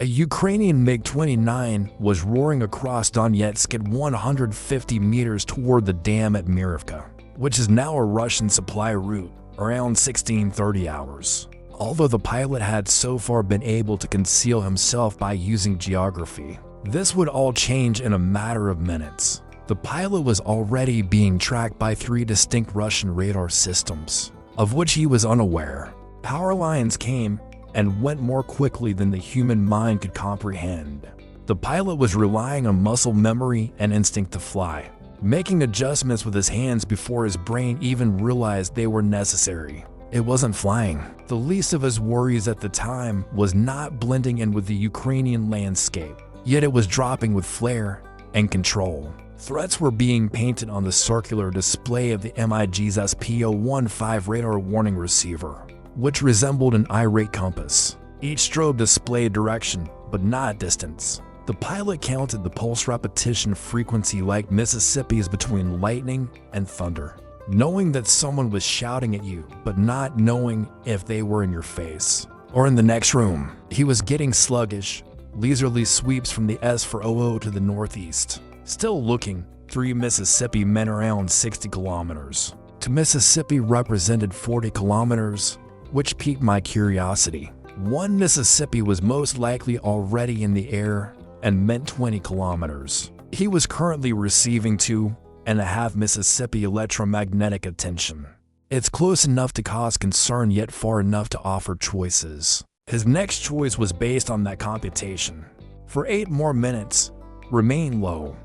A Ukrainian MiG-29 was roaring across Donetsk at 150 meters toward the dam at Mirivka, which is now a Russian supply route, around 1630 hours. Although the pilot had so far been able to conceal himself by using geography, this would all change in a matter of minutes. The pilot was already being tracked by 3 distinct Russian radar systems, of which he was unaware. Power lines came and went more quickly than the human mind could comprehend. The pilot was relying on muscle memory and instinct to fly, making adjustments with his hands before his brain even realized they were necessary. It wasn't flying. The least of his worries at the time was not blending in with the Ukrainian landscape, yet it was dropping with flair and control. Threats were being painted on the circular display of the MiG's SPO-15 radar warning receiver, which resembled an irate compass. Each strobe displayed direction, but not distance. The pilot counted the pulse repetition frequency like Mississippi's between lightning and thunder, knowing that someone was shouting at you, but not knowing if they were in your face or in the next room. He was getting sluggish, leisurely sweeps from the S400 to the northeast. Still looking, 3 Mississippi meant around 60 kilometers. To Mississippi represented 40 kilometers, which piqued my curiosity. 1 Mississippi was most likely already in the air and meant 20 kilometers. He was currently receiving 2.5 Mississippi electromagnetic attention. It's close enough to cause concern yet far enough to offer choices. His next choice was based on that computation. For 8 more minutes, remain low.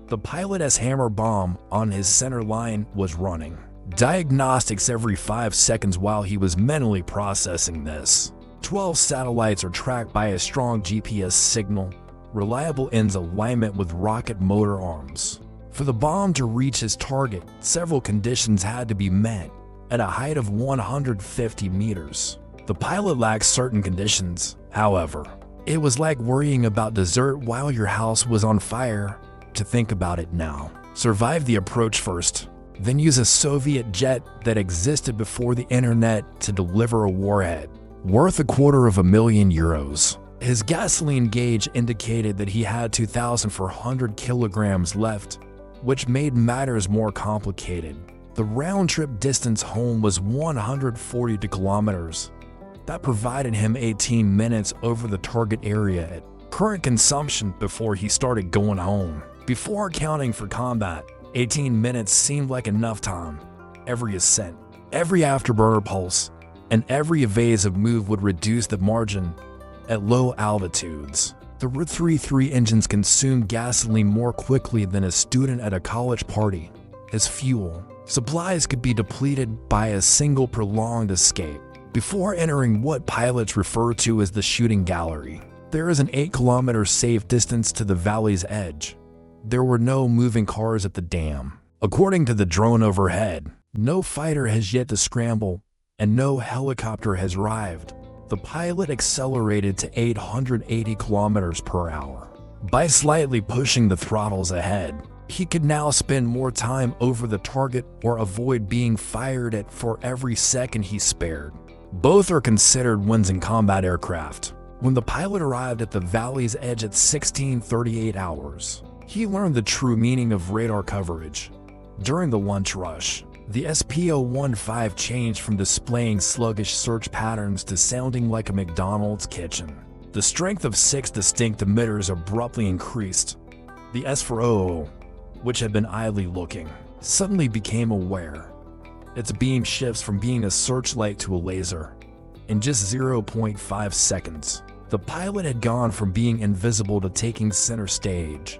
The pilot's hammer bomb on his center line was running diagnostics every 5 seconds while he was mentally processing this. 12 satellites are tracked by a strong GPS signal, reliable ends alignment with rocket motor arms. For the bomb to reach his target, several conditions had to be met at a height of 150 meters. The pilot lacked certain conditions, however. It was like worrying about dessert while your house was on fire. To think about it now. Survive the approach first, then use a Soviet jet that existed before the internet to deliver a warhead, worth €250,000. His gasoline gauge indicated that he had 2,400 kilograms left, which made matters more complicated. The round-trip distance home was 142 kilometers. That provided him 18 minutes over the target area at current consumption before he started going home. Before accounting for combat, 18 minutes seemed like enough time. Every ascent, every afterburner pulse, and every evasive move would reduce the margin at low altitudes. The RT-33 engines consumed gasoline more quickly than a student at a college party. His fuel supplies could be depleted by a single prolonged escape. Before entering what pilots refer to as the shooting gallery, there is an 8-kilometer safe distance to the valley's edge. There were no moving cars at the dam. According to the drone overhead, no fighter has yet to scramble, and no helicopter has arrived. The pilot accelerated to 880 kilometers per hour. By slightly pushing the throttles ahead, he could now spend more time over the target or avoid being fired at for every second he spared. Both are considered wins in combat aircraft. When the pilot arrived at the valley's edge at 1638 hours, he learned the true meaning of radar coverage. During the lunch rush, the SPO-15 changed from displaying sluggish search patterns to sounding like a McDonald's kitchen. The strength of 6 distinct emitters abruptly increased. The S400, which had been idly looking, suddenly became aware. Its beam shifts from being a searchlight to a laser. In just 0.5 seconds, the pilot had gone from being invisible to taking center stage.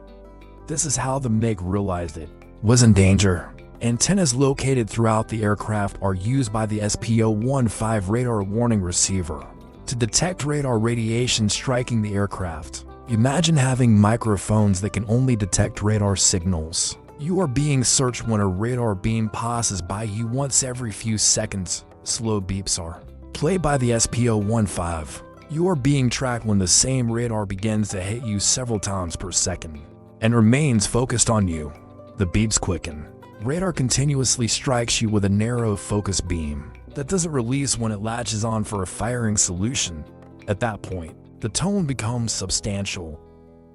This is how the MiG realized it was in danger. Antennas located throughout the aircraft are used by the SPO-15 radar warning receiver to detect radar radiation striking the aircraft. Imagine having microphones that can only detect radar signals. You are being searched when a radar beam passes by you once every few seconds. Slow beeps are played by the SPO-15. You are being tracked when the same radar begins to hit you several times per second and remains focused on you. The beeps quicken. Radar continuously strikes you with a narrow focus beam that doesn't release when it latches on for a firing solution. At that point, The tone becomes substantial.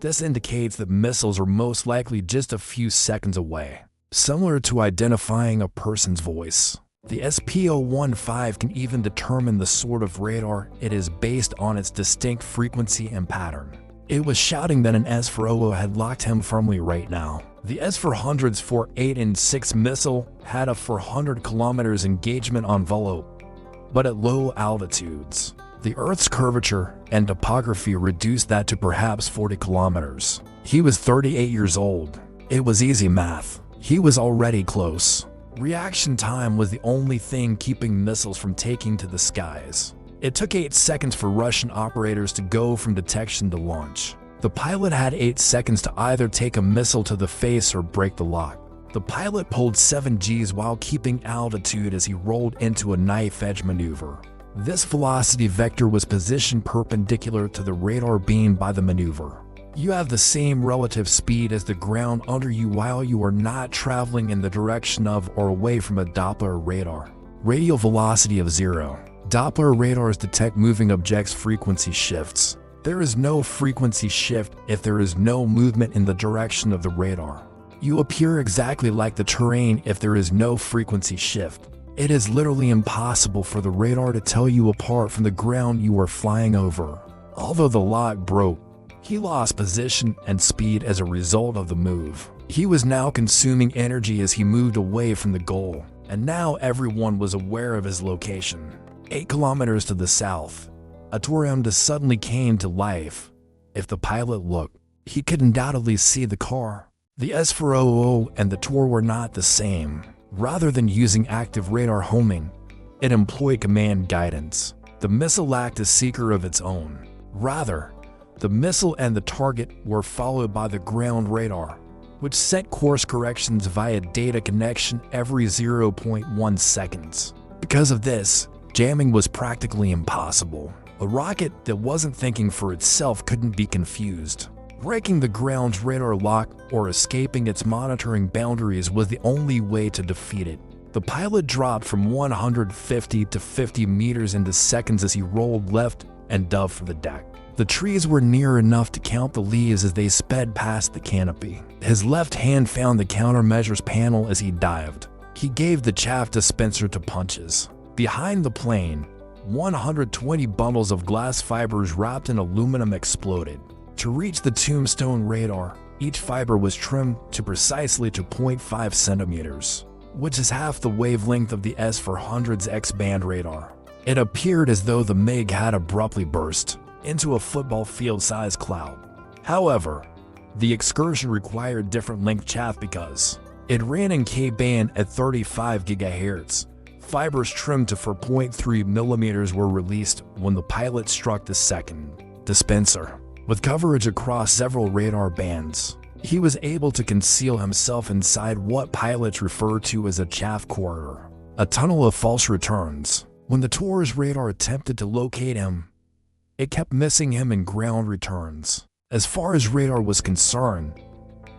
This indicates that missiles are most likely just a few seconds away, similar to identifying a person's voice. The SPO-15 can even determine the sort of radar it is based on its distinct frequency and pattern. It was shouting that an S-400 had locked him firmly right now. The S-400's 4.8 and 6 missile had a 400 kilometers engagement envelope, but at low altitudes. The Earth's curvature and topography reduced that to perhaps 40 kilometers. He was 38 years old. It was easy math. He was already close. Reaction time was the only thing keeping missiles from taking to the skies. It took 8 seconds for Russian operators to go from detection to launch. The pilot had 8 seconds to either take a missile to the face or break the lock. The pilot pulled 7 Gs while keeping altitude as he rolled into a knife-edge maneuver. This velocity vector was positioned perpendicular to the radar beam by the maneuver. You have the same relative speed as the ground under you while you are not traveling in the direction of or away from a Doppler radar. Radial velocity of 0. Doppler radars detect moving objects' frequency shifts. There is no frequency shift if there is no movement in the direction of the radar. You appear exactly like the terrain if there is no frequency shift. It is literally impossible for the radar to tell you apart from the ground you are flying over. Although the lock broke, he lost position and speed as a result of the move. He was now consuming energy as he moved away from the goal, and now everyone was aware of his location. 8 kilometers to the south, a Torremda suddenly came to life. If the pilot looked, he could undoubtedly see the car. The S-400 and the Tor were not the same. Rather than using active radar homing, it employed command guidance. The missile lacked a seeker of its own. Rather, the missile and the target were followed by the ground radar, which sent course corrections via data connection every 0.1 seconds. Because of this, jamming was practically impossible. A rocket that wasn't thinking for itself couldn't be confused. Breaking the ground's radar lock or escaping its monitoring boundaries was the only way to defeat it. The pilot dropped from 150 to 50 meters into seconds as he rolled left and dove for the deck. The trees were near enough to count the leaves as they sped past the canopy. His left hand found the countermeasures panel as he dived. He gave the chaff dispenser to punches. Behind the plane, 120 bundles of glass fibers wrapped in aluminum exploded. To reach the tombstone radar, each fiber was trimmed to precisely 0.5 centimeters, which is half the wavelength of the S-400's X-band radar. It appeared as though the MiG had abruptly burst into a football field-sized cloud. However, the excursion required different length chaff because it ran in K-band at 35 GHz. Fibers trimmed to 4.3 millimeters were released when the pilot struck the second dispenser. With coverage across several radar bands, he was able to conceal himself inside what pilots refer to as a chaff corridor, a tunnel of false returns. When the Tor's radar attempted to locate him, it kept missing him in ground returns. As far as radar was concerned,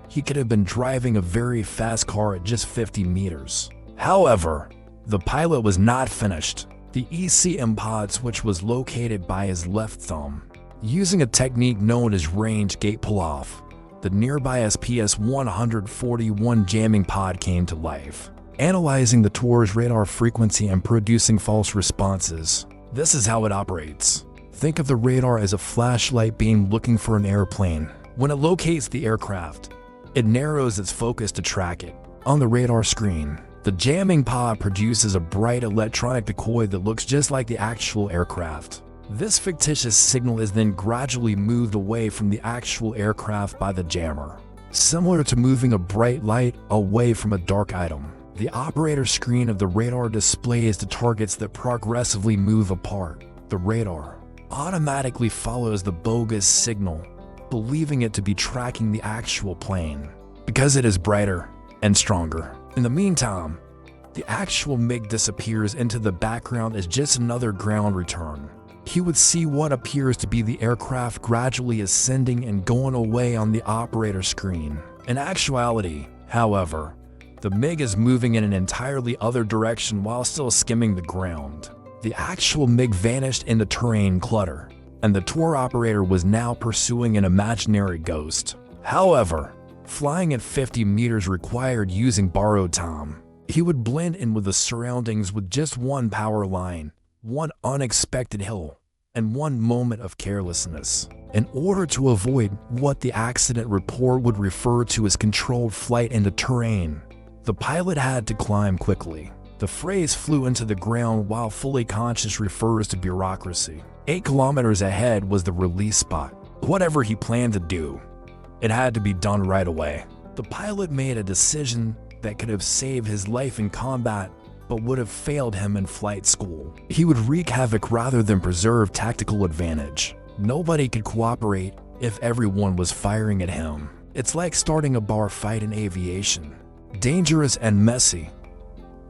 he could have been driving a very fast car at just 50 meters. However, the pilot was not finished. The ECM pod switch was located by his left thumb. Using a technique known as range gate pull-off, the nearby SPS-141 jamming pod came to life, analyzing the Tor's radar frequency and producing false responses. This is how it operates. Think of the radar as a flashlight beam looking for an airplane. When it locates the aircraft, it narrows its focus to track it. On the radar screen, the jamming pod produces a bright electronic decoy that looks just like the actual aircraft. This fictitious signal is then gradually moved away from the actual aircraft by the jammer, similar to moving a bright light away from a dark item. The operator screen of the radar displays the targets that progressively move apart. The radar automatically follows the bogus signal, believing it to be tracking the actual plane, because it is brighter and stronger. In the meantime, the actual MiG disappears into the background as just another ground return. He would see what appears to be the aircraft gradually ascending and going away on the operator screen. In actuality, however, the MiG is moving in an entirely other direction while still skimming the ground. The actual MiG vanished in the terrain clutter, and the tour operator was now pursuing an imaginary ghost. However, flying at 50 meters required using borrowed time. He would blend in with the surroundings with just one power line, one unexpected hill, and one moment of carelessness. In order to avoid what the accident report would refer to as controlled flight into terrain, the pilot had to climb quickly. The phrase "flew into the ground while fully conscious" refers to bureaucracy. 8 kilometers ahead was the release spot. Whatever he planned to do, it had to be done right away. The pilot made a decision that could have saved his life in combat, but would have failed him in flight school. He would wreak havoc rather than preserve tactical advantage. Nobody could cooperate if everyone was firing at him. It's like starting a bar fight in aviation. Dangerous and messy,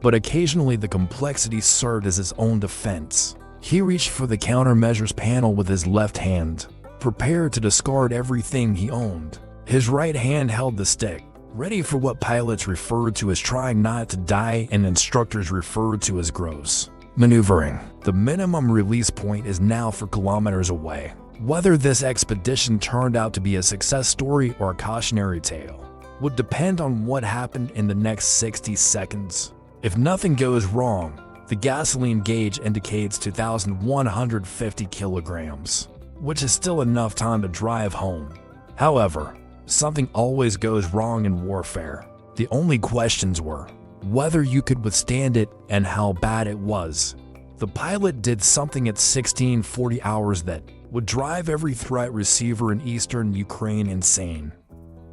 but occasionally the complexity served as his own defense. He reached for the countermeasures panel with his left hand, prepared to discard everything he owned. His right hand held the stick, ready for what pilots referred to as trying not to die and instructors referred to as gross maneuvering. The minimum release point is now 4 kilometers away. Whether this expedition turned out to be a success story or a cautionary tale would depend on what happened in the next 60 seconds. If nothing goes wrong, the gasoline gauge indicates 2,150 kilograms, which is still enough time to drive home. However, something always goes wrong in warfare. The only questions were whether you could withstand it and how bad it was. The pilot did something at 1640 hours that would drive every threat receiver in eastern Ukraine insane.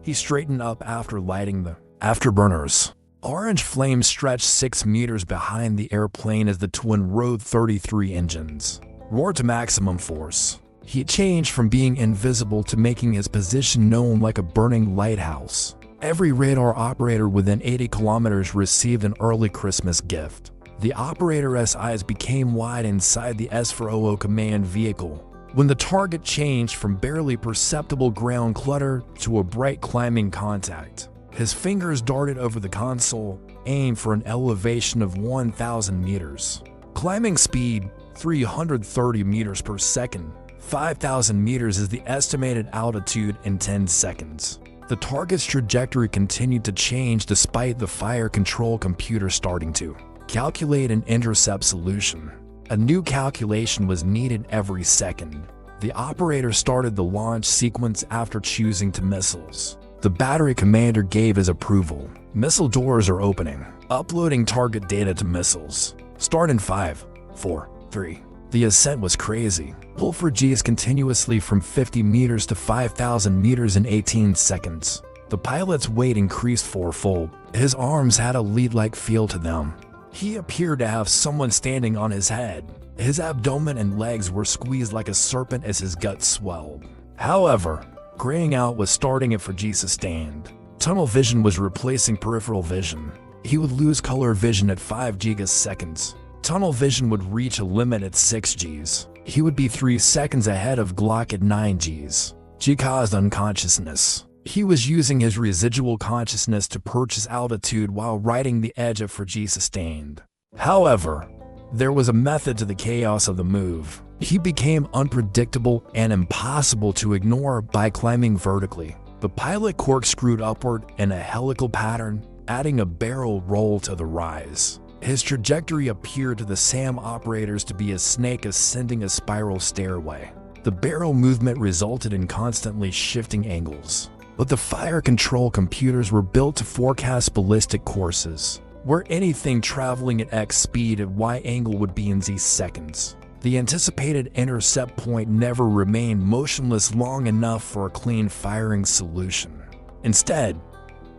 He straightened up after lighting the afterburners. Orange flames stretched 6 meters behind the airplane as the twin-rode 33 engines roared to maximum force. He changed from being invisible to making his position known like a burning lighthouse. Every radar operator within 80 kilometers received an early Christmas gift. The operator's eyes became wide inside the S-400 command vehicle when the target changed from barely perceptible ground clutter to a bright climbing contact. His fingers darted over the console, aimed for an elevation of 1,000 meters. Climbing speed, 330 meters per second. 5,000 meters is the estimated altitude in 10 seconds. The target's trajectory continued to change despite the fire control computer starting to calculate an intercept solution. A new calculation was needed every second. The operator started the launch sequence after choosing to missiles. The battery commander gave his approval. Missile doors are opening. Uploading target data to missiles. Start in 5, 4, 3. The ascent was crazy. Pull for Gs continuously from 50 meters to 5,000 meters in 18 seconds. The pilot's weight increased fourfold. His arms had a lead-like feel to them. He appeared to have someone standing on his head. His abdomen and legs were squeezed like a serpent as his gut swelled. However, graying out was starting at 4G sustained. Tunnel vision was replacing peripheral vision. He would lose color vision at 5 gigaseconds. Tunnel vision would reach a limit at 6 Gs. He would be 3 seconds ahead of Glock at 9 Gs. G caused unconsciousness. He was using his residual consciousness to purchase altitude while riding the edge of 4G sustained. However, there was a method to the chaos of the move. He became unpredictable and impossible to ignore by climbing vertically. The pilot corkscrewed upward in a helical pattern, adding a barrel roll to the rise. His trajectory appeared to the SAM operators to be a snake ascending a spiral stairway. The barrel movement resulted in constantly shifting angles, but the fire control computers were built to forecast ballistic courses, where anything traveling at X speed at Y angle would be in Z seconds. The anticipated intercept point never remained motionless long enough for a clean firing solution. Instead,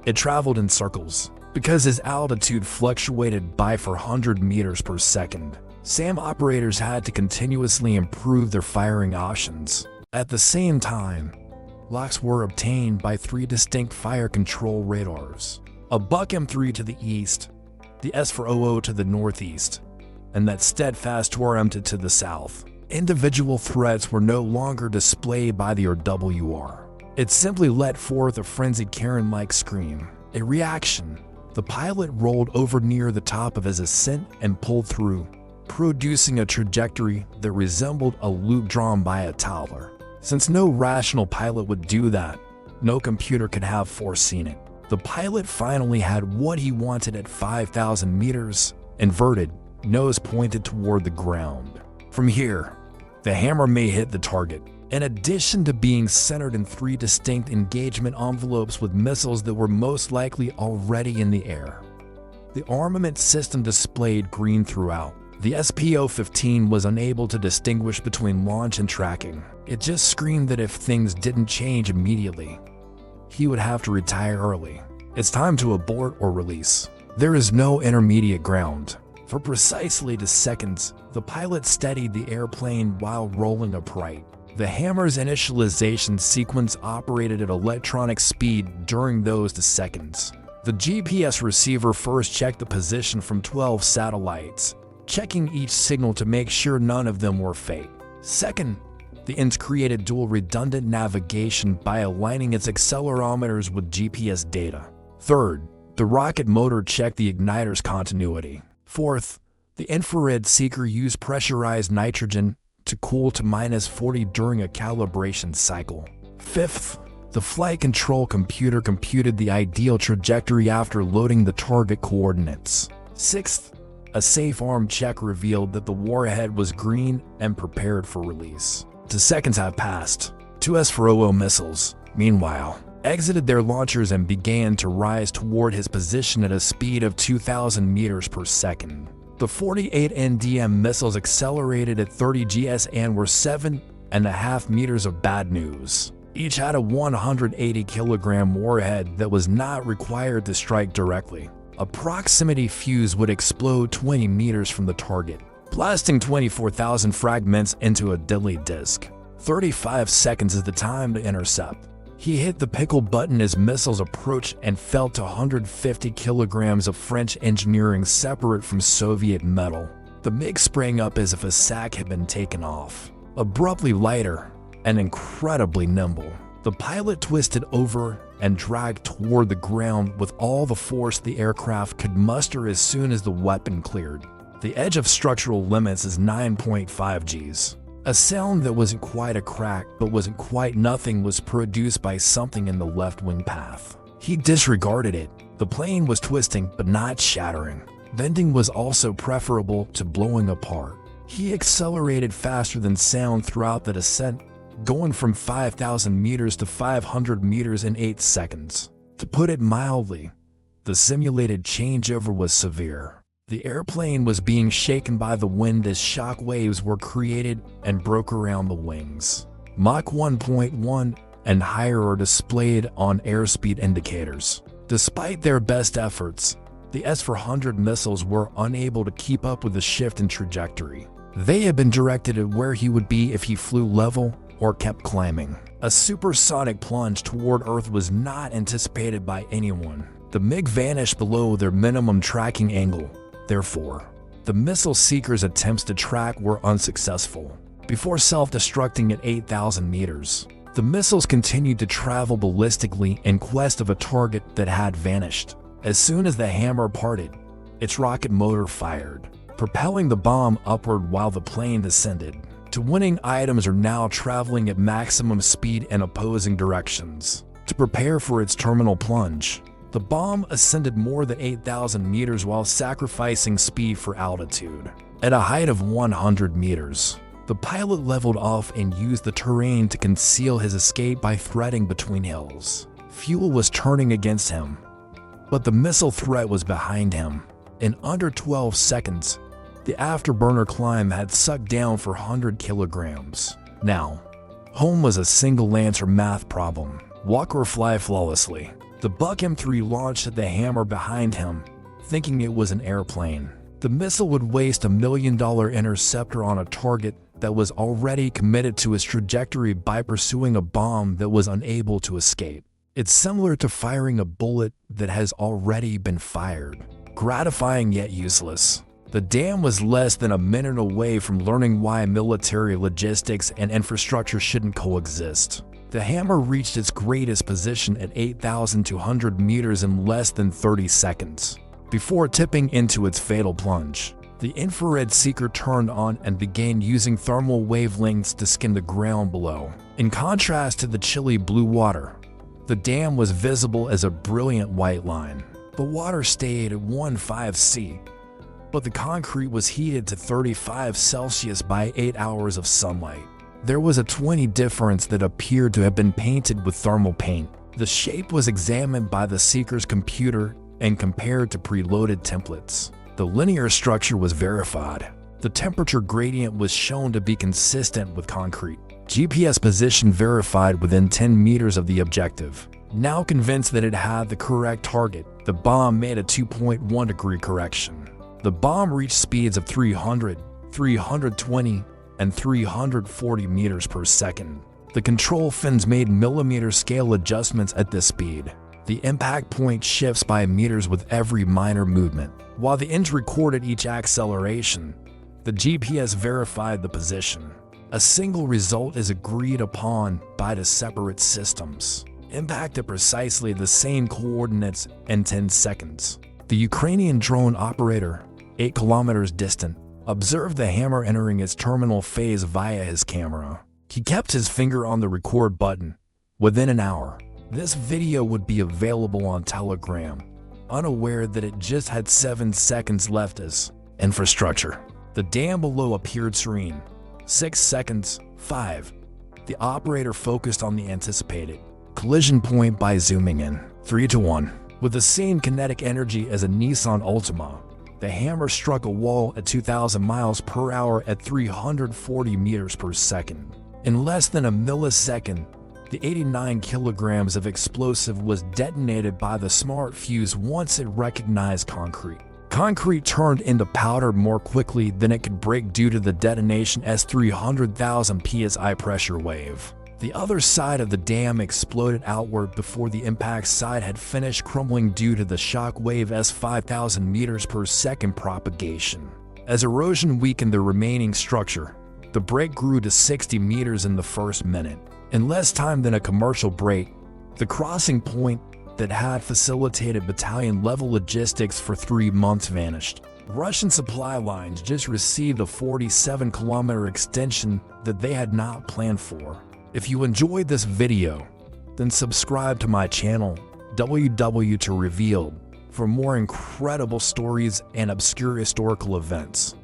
it traveled in circles. Because his altitude fluctuated by 400 meters per second, SAM operators had to continuously improve their firing options. At the same time, locks were obtained by 3 distinct fire control radars. A Buck M3 to the east, the S-400 to the northeast, and that steadfast Torremta to the south. Individual threats were no longer displayed by the RWR. It simply let forth a frenzied Karen-like scream. A reaction. The pilot rolled over near the top of his ascent and pulled through, producing a trajectory that resembled a loop drawn by a toddler. Since no rational pilot would do that, no computer could have foreseen it. The pilot finally had what he wanted at 5,000 meters, inverted, nose pointed toward the ground. From here, the hammer may hit the target. In addition to being centered in 3 distinct engagement envelopes with missiles that were most likely already in the air. The armament system displayed green throughout. The SPO-15 was unable to distinguish between launch and tracking. It just screamed that if things didn't change immediately, he would have to retire early. It's time to abort or release. There is no intermediate ground. For precisely 2 seconds, the pilot steadied the airplane while rolling upright. The hammer's initialization sequence operated at electronic speed during those 2 seconds. The GPS receiver first checked the position from 12 satellites, checking each signal to make sure none of them were fake. Second, the INS created dual redundant navigation by aligning its accelerometers with GPS data. Third, the rocket motor checked the igniter's continuity. Fourth, the infrared seeker used pressurized nitrogen to cool to -40 during a calibration cycle. Fifth, the flight control computer computed the ideal trajectory after loading the target coordinates. Sixth, a safe arm check revealed that the warhead was green and prepared for release. 2 seconds have passed. 2 S-400 missiles, meanwhile, exited their launchers and began to rise toward his position at a speed of 2,000 meters per second. The 48 NDM missiles accelerated at 30 gs and were 7.5 meters of bad news. Each had a 180 kilogram warhead that was not required to strike directly. A proximity fuse would explode 20 meters from the target, blasting 24,000 fragments into a deadly disc. 35 seconds is the time to intercept. He hit the pickle button as missiles approached and fell to 150 kilograms of French engineering separate from Soviet metal. The MiG sprang up as if a sack had been taken off. Abruptly lighter and incredibly nimble, the pilot twisted over and dragged toward the ground with all the force the aircraft could muster as soon as the weapon cleared. The edge of structural limits is 9.5 Gs. A sound that wasn't quite a crack but wasn't quite nothing was produced by something in the left wing path. He disregarded it. The plane was twisting but not shattering. Bending was also preferable to blowing apart. He accelerated faster than sound throughout the descent, going from 5,000 meters to 500 meters in 8 seconds. To put it mildly, the simulated changeover was severe. The airplane was being shaken by the wind as shock waves were created and broke around the wings. Mach 1.1 and higher are displayed on airspeed indicators. Despite their best efforts, the S-400 missiles were unable to keep up with the shift in trajectory. They had been directed at where he would be if he flew level or kept climbing. A supersonic plunge toward Earth was not anticipated by anyone. The MiG vanished below their minimum tracking angle. Therefore, the missile seeker's attempts to track were unsuccessful. Before self-destructing at 8,000 meters, the missiles continued to travel ballistically in quest of a target that had vanished. As soon as the hammer parted, its rocket motor fired, propelling the bomb upward while the plane descended. The winning items are now traveling at maximum speed in opposing directions. To prepare for its terminal plunge, the bomb ascended more than 8,000 meters while sacrificing speed for altitude. At a height of 100 meters, the pilot leveled off and used the terrain to conceal his escape by threading between hills. Fuel was turning against him, but the missile threat was behind him. In under 12 seconds, the afterburner climb had sucked down for 100 kilograms. Now, home was a single answer math problem: walk or fly flawlessly. The Buck M3 launched at the hammer behind him, thinking it was an airplane. The missile would waste $1 million interceptor on a target that was already committed to its trajectory by pursuing a bomb that was unable to escape. It's similar to firing a bullet that has already been fired. Gratifying yet useless. The dam was less than a minute away from learning why military logistics and infrastructure shouldn't coexist. The hammer reached its greatest position at 8,200 meters in less than 30 seconds, before tipping into its fatal plunge. The infrared seeker turned on and began using thermal wavelengths to skim the ground below. In contrast to the chilly blue water, the dam was visible as a brilliant white line. The water stayed at 15 C, but the concrete was heated to 35 Celsius by 8 hours of sunlight. There was a 20 difference that appeared to have been painted with thermal paint. The shape was examined by the seeker's computer and compared to preloaded templates. The linear structure was verified. The temperature gradient was shown to be consistent with concrete. GPS position verified within 10 meters of the objective. Now convinced that it had the correct target, the bomb made a 2.1 degree correction. The bomb reached speeds of 300, 320, and 340 meters per second. The control fins made millimeter scale adjustments at this speed. The impact point shifts by meters with every minor movement. While the ends recorded each acceleration, the GPS verified the position. A single result is agreed upon by the separate systems. Impact at precisely the same coordinates in 10 seconds. The Ukrainian drone operator, 8 kilometers distant, observed the hammer entering its terminal phase via his camera. He kept his finger on the record button. Within an hour, this video would be available on Telegram, unaware that it just had 7 seconds left as infrastructure. The dam below appeared serene. 6 seconds, 5. The operator focused on the anticipated collision point by zooming in. 3-1. With the same kinetic energy as a Nissan Altima, the hammer struck a wall at 2,000 miles per hour at 340 meters per second. In less than a millisecond, the 89 kilograms of explosive was detonated by the smart fuse once it recognized concrete. Concrete turned into powder more quickly than it could break due to the detonation's 300,000 psi pressure wave. The other side of the dam exploded outward before the impact side had finished crumbling due to the shock wave's 5,000 meters per second propagation. As erosion weakened the remaining structure, the break grew to 60 meters in the first minute. In less time than a commercial break, the crossing point that had facilitated battalion-level logistics for 3 months vanished. Russian supply lines just received a 47-kilometer extension that they had not planned for. If you enjoyed this video, then subscribe to my channel, WW to Revealed, for more incredible stories and obscure historical events.